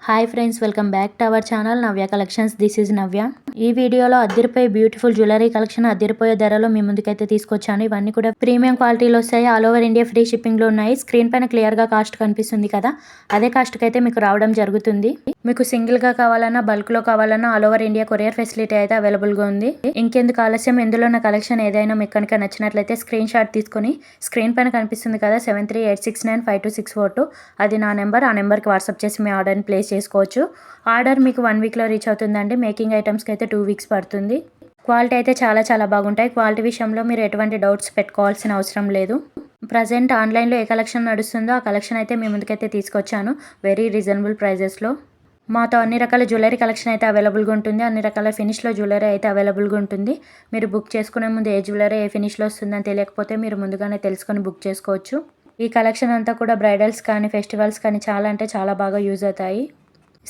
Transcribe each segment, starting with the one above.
Hi friends, welcome back to our channel Navya collections. This is Navya. ఈ వీడియోలో అదిరిపోయే beautiful jewellery collection అదిరిపోయే ధరలో మీ ముందుకైతే తీసుకొచ్చాను. ఇవన్నీ కూడా ప్రీమియం క్వాలిటీలో వస్తాయి. ఆల్ ఓవర్ ఇండియా ఫ్రీ షిప్పింగ్లో ఉన్నాయి. స్క్రీన్ పైన క్లియర్గా కాస్ట్ కనిపిస్తుంది కదా, అదే కాస్ట్కి అయితే మీకు రావడం జరుగుతుంది. మీకు సింగిల్గా కావాలన్నా బల్క్లో కావాలన్నా all over India courier facility అయితే అవైలబుల్గా ఉంది. ఇంకెందుకు ఆలస్యం, ఇందులో ఉన్న కలెక్షన్ ఏదైనా మీకు కనుక నచ్చినట్లయితే స్క్రీన్ షాట్ తీసుకొని స్క్రీన్ పైన కనిపిస్తుంది కదా 7386952642, అది నా నెంబర్. ఆ నెంబర్కి వాట్సాప్ చేసి మీ ఆర్డర్ని ప్లేస్ చేసుకోవచ్చు. ఆర్డర్ మీకు 1 వీక్లో రీచ్ అవుతుందండి. మేకింగ్ ఐటమ్స్కి అయితే 2 వీక్స్ పడుతుంది. క్వాలిటీ అయితే చాలా బాగుంటాయి. క్వాలిటీ విషయంలో మీరు ఎటువంటి డౌట్స్ పెట్టుకోవాల్సిన అవసరం లేదు. ప్రజెంట్ ఆన్లైన్లో ఏ కలెక్షన్ నడుస్తుందో ఆ కలెక్షన్ అయితే మీ ముందుకైతే తీసుకొచ్చాను వెరీ రీజనబుల్ ప్రైజెస్లో. మాతో అన్ని రకాల జ్యువెలరీ కలెక్షన్ అయితే అవైలబుల్గా ఉంటుంది. అన్ని రకాల ఫినిష్లో జ్యువెలరీ అయితే అవైలబుల్గా ఉంటుంది. మీరు బుక్ చేసుకునే ముందు ఏ జ్యువెలరీ ఏ ఫినిష్లో వస్తుందని తెలియకపోతే మీరు ముందుగానే తెలుసుకొని బుక్ చేసుకోవచ్చు. ఈ కలెక్షన్ అంతా కూడా బ్రైడల్స్ కానీ ఫెస్టివల్స్ కానీ చాలా బాగా యూజ్ అవుతాయి.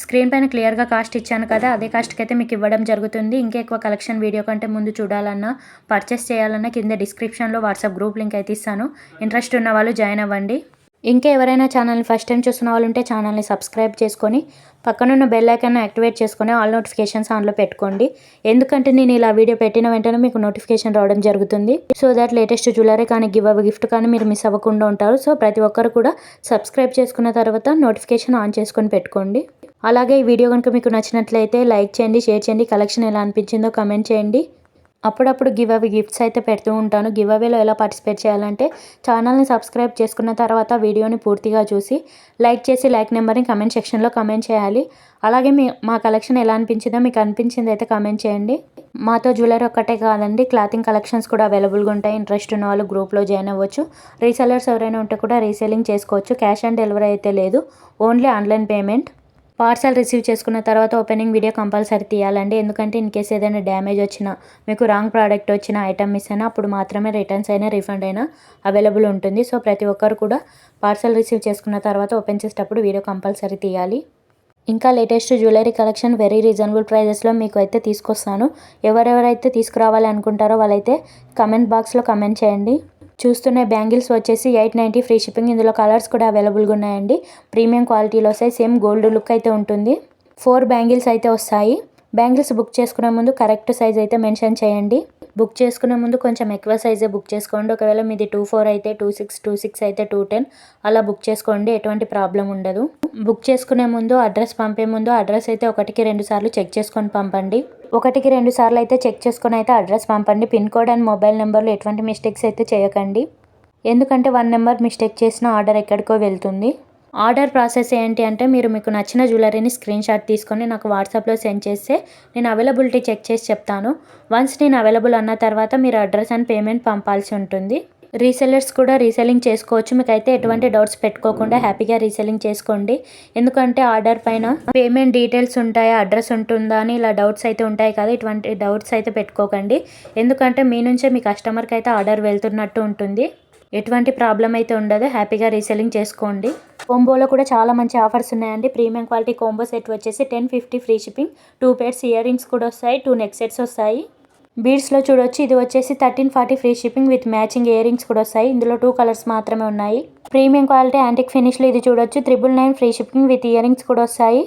స్క్రీన్ పైన క్లియర్గా కాస్ట్ ఇచ్చాను కదా, అదే కాస్ట్కి అయితే మీకు ఇవ్వడం జరుగుతుంది. ఇంకా ఎక్కువ కలెక్షన్ వీడియో కంటే ముందు చూడాలన్నా పర్చేస్ చేయాలన్నా కింద డిస్క్రిప్షన్లో వాట్సాప్ గ్రూప్ లింక్ అయితే ఇస్తాను. ఇంట్రెస్ట్ ఉన్న వాళ్ళు జాయిన్ అవ్వండి. ఇంకా ఎవరైనా ఛానల్ని ఫస్ట్ టైం చూస్తున్న వాళ్ళు ఉంటే ఛానల్ని సబ్స్క్రైబ్ చేసుకొని పక్కనున్న బెల్ ఐకాన్ యాక్టివేట్ చేసుకొని ఆల్ నోటిఫికేషన్స్ ఆన్లో పెట్టుకోండి. ఎందుకంటే నేను ఇలా వీడియో పెట్టిన వెంటనే మీకు నోటిఫికేషన్ రావడం జరుగుతుంది. సో దట్ లేటెస్ట్ జ్యువెలరీ కానీ గిఫ్ట్ కానీ మీరు మిస్ అవ్వకుండా ఉంటారు. సో ప్రతి ఒక్కరు కూడా సబ్స్క్రైబ్ చేసుకున్న తర్వాత నోటిఫికేషన్ ఆన్ చేసుకొని పెట్టుకోండి. అలాగే ఈ వీడియో కనుక మీకు నచ్చినట్లయితే లైక్ చేయండి, షేర్ చేయండి. కలెక్షన్ ఎలా అనిపించిందో కమెంట్ చేయండి. అప్పుడప్పుడు గిఫ్ట్స్ అయితే పెడుతూ ఉంటాను. అవేలో ఎలా పార్టిసిపేట్ చేయాలంటే ఛానల్ని సబ్స్క్రైబ్ చేసుకున్న తర్వాత వీడియోని పూర్తిగా చూసి లైక్ చేసి లైక్ నెంబర్ని కమెంట్ సెక్షన్లో కమెంట్ చేయాలి. అలాగే మా కలెక్షన్ ఎలా అనిపించిందో మీకు అనిపించింది అయితే కమెంట్ చేయండి. మాతో జ్యువెలరీ ఒక్కటే కాదండి, క్లాతింగ్ కలెక్షన్స్ కూడా అవైలబుల్గా ఉంటాయి. ఇంట్రెస్ట్ ఉన్న వాళ్ళు గ్రూప్లో జాయిన్ అవ్వచ్చు. రీసెలర్స్ ఎవరైనా ఉంటే కూడా రీసేలింగ్ చేసుకోవచ్చు. క్యాష్ ఆన్ డెలివరీ అయితే లేదు, only online payment. Parcel receive చేసుకున్న తర్వాత ఓపెనింగ్ వీడియో కంపల్సరీ తీయాలండి. ఎందుకంటే ఇన్ కేస్ ఏదైనా డ్యామేజ్ వచ్చినా, మీకు రాంగ్ ప్రోడక్ట్ వచ్చినా, ఐటమ్ మిస్ అయినా అప్పుడు మాత్రమే రిటర్న్స్ అయినా రీఫండ్ అయినా అవైలబుల్ ఉంటుంది. సో ప్రతి ఒక్కరు కూడా పార్సల్ రిసీవ్ చేసుకున్న తర్వాత ఓపెన్ చేసేటప్పుడు వీడియో కంపల్సరీ తీయాలి. ఇంకా latest jewellery collection very reasonable ప్రైజెస్లో మీకు అయితే తీసుకొస్తాను. ఎవరెవరైతే తీసుకురావాలి అనుకుంటారో వాళ్ళైతే కమెంట్ బాక్స్లో కమెంట్ చేయండి. చూస్తున్న బ్యాంగిల్స్ వచ్చేసి 890 ఫ్రీ షిప్పింగ్. ఇందులో కలర్స్ కూడా అవైలబుల్గా ఉన్నాయండి. ప్రీమియం క్వాలిటీలో వస్తాయి. సేమ్ గోల్డ్ లుక్ అయితే ఉంటుంది. 4 బ్యాంగిల్స్ అయితే వస్తాయి. బ్యాంగిల్స్ బుక్ చేసుకునే ముందు కరెక్ట్ సైజ్ అయితే మెన్షన్ చేయండి. బుక్ చేసుకునే ముందు కొంచెం ఎక్కువ సైజే బుక్ చేసుకోండి. ఒకవేళ మీది 24 అయితే 26 అయితే 210 అలా బుక్ చేసుకోండి. ఎటువంటి ప్రాబ్లం ఉండదు. బుక్ చేసుకునే ముందు అడ్రస్ పంపే ముందు అడ్రస్ అయితే 1కి 2 సార్లు చెక్ చేసుకొని పంపండి. 1కి 2 సార్లు అయితే చెక్ చేసుకొని అయితే అడ్రస్ పంపండి. పిన్ కోడ్ అండ్ మొబైల్ నెంబర్లో ఎటువంటి మిస్టేక్స్ అయితే చేయకండి. ఎందుకంటే 1 నెంబర్ మిస్టేక్ చేసిన ఆర్డర్ ఎక్కడికో వెళ్తుంది. ఆర్డర్ ప్రాసెస్ ఏంటి అంటే మీకు నచ్చిన జ్యువెలరీని స్క్రీన్ షాట్ తీసుకొని నాకు వాట్సాప్లో సెండ్ చేస్తే నేను అవైలబిలిటీ చెక్ చేసి చెప్తాను. వన్స్ నేను అవైలబుల్ అన్న తర్వాత మీరు అడ్రస్ అండ్ పేమెంట్ పంపాల్సి ఉంటుంది. రీసెలర్స్ కూడా రీసెల్లింగ్ చేసుకోవచ్చు. మీకైతే ఎటువంటి డౌట్స్ పెట్టుకోకుండా హ్యాపీగా రీసెల్లింగ్ చేసుకోండి. ఎందుకంటే ఆర్డర్ పైన పేమెంట్ డీటెయిల్స్ ఉంటాయా, అడ్రస్ ఉంటుందా అని ఇలా డౌట్స్ అయితే ఉంటాయి కదా, ఇటువంటి డౌట్స్ అయితే పెట్టుకోకండి. ఎందుకంటే మీ నుంచే మీ కస్టమర్కి అయితే ఆర్డర్ వెళ్తున్నట్టు ఉంటుంది. ఎటువంటి ప్రాబ్లం అయితే ఉండదు. హ్యాపీగా రీసెల్లింగ్ చేసుకోండి. కోంబోలో కూడా చాలా మంచి ఆఫర్స్ ఉన్నాయండి. ప్రీమియం క్వాలిటీ కోంబో సెట్ వచ్చేసి 1050 free shipping. 2 pairs ear rings కూడా వస్తాయి. 2 నెక్ సెట్స్ వస్తాయి. బీడ్స్లో చూడొచ్చు, ఇది వచ్చేసి 1340 free shipping with matching ear rings కూడా వస్తాయి. ఇందులో 2 కలర్స్ మాత్రమే ఉన్నాయి. ప్రీమియం క్వాలిటీ యాంటిక్ ఫినిష్లో ఇది చూడొచ్చు 999 free shipping with ear rings కూడా వస్తాయి.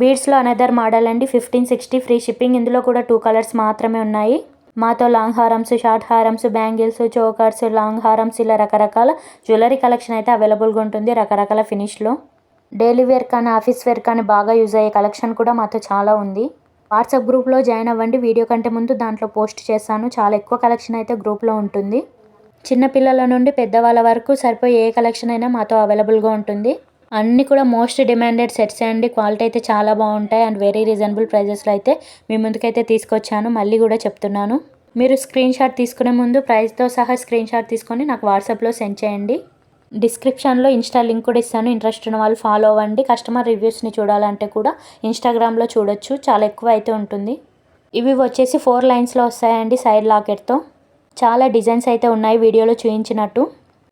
బీడ్స్లో అనదర్ మోడల్ అండి 1560 ఫ్రీ షిప్పింగ్. ఇందులో కూడా 2 కలర్స్ మాత్రమే ఉన్నాయి. మాతో లాంగ్ హారమ్స్, షార్ట్ హారమ్స్, బ్యాంగిల్స్, చోకర్స్, లాంగ్ హారమ్స్ ఇలా రకరకాల జ్యువెలరీ కలెక్షన్ అయితే అవైలబుల్గా ఉంటుంది. రకరకాల ఫినిష్లో డైలీ వేర్ కానీ ఆఫీస్ వేర్ కానీ బాగా యూజ్ అయ్యే కలెక్షన్ కూడా మాతో చాలా ఉంది. వాట్సాప్ గ్రూప్లో జాయిన్ అవ్వండి. వీడియో కంటే ముందు దాంట్లో పోస్ట్ చేస్తాను. చాలా ఎక్కువ కలెక్షన్ అయితే గ్రూప్లో ఉంటుంది. చిన్నపిల్లల నుండి పెద్దవాళ్ళ వరకు సరిపోయే ఏ కలెక్షన్ అయినా మాతో అవైలబుల్గా ఉంటుంది. అన్నీ కూడా మోస్ట్ డిమాండెడ్ సెట్స్ అండి. క్వాలిటీ అయితే చాలా బాగుంటాయి అండ్ వెరీ రీజనబుల్ ప్రైజెస్లో అయితే మీ ముందుకైతే తీసుకొచ్చాను. మళ్ళీ కూడా చెప్తున్నాను, మీరు స్క్రీన్ షాట్ తీసుకునే ముందు ప్రైస్తో సహా స్క్రీన్ షాట్ తీసుకొని నాకు వాట్సాప్లో సెండ్ చేయండి. డిస్క్రిప్షన్లో ఇన్స్టా లింక్ కూడా ఇస్తాను. ఇంట్రెస్ట్ ఉన్న వాళ్ళు ఫాలో అవ్వండి. కస్టమర్ రివ్యూస్ని చూడాలంటే కూడా ఇన్స్టాగ్రామ్లో చూడొచ్చు, చాలా ఎక్కువ అయితే ఉంటుంది. ఇవి వచ్చేసి 4 లైన్స్లో వస్తాయండి సైడ్ లాకెట్తో. చాలా డిజైన్స్ అయితే ఉన్నాయి వీడియోలో చూపించినట్టు.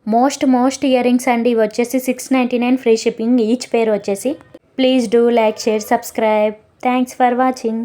మోస్ట్ ఇయర్ రింగ్స్ అండి. ఇవి వచ్చేసి 699 ఫ్రీ షిప్పింగ్ ఈచ్ పేర్ వచ్చేసి. Please do like, share, subscribe. Thanks for watching.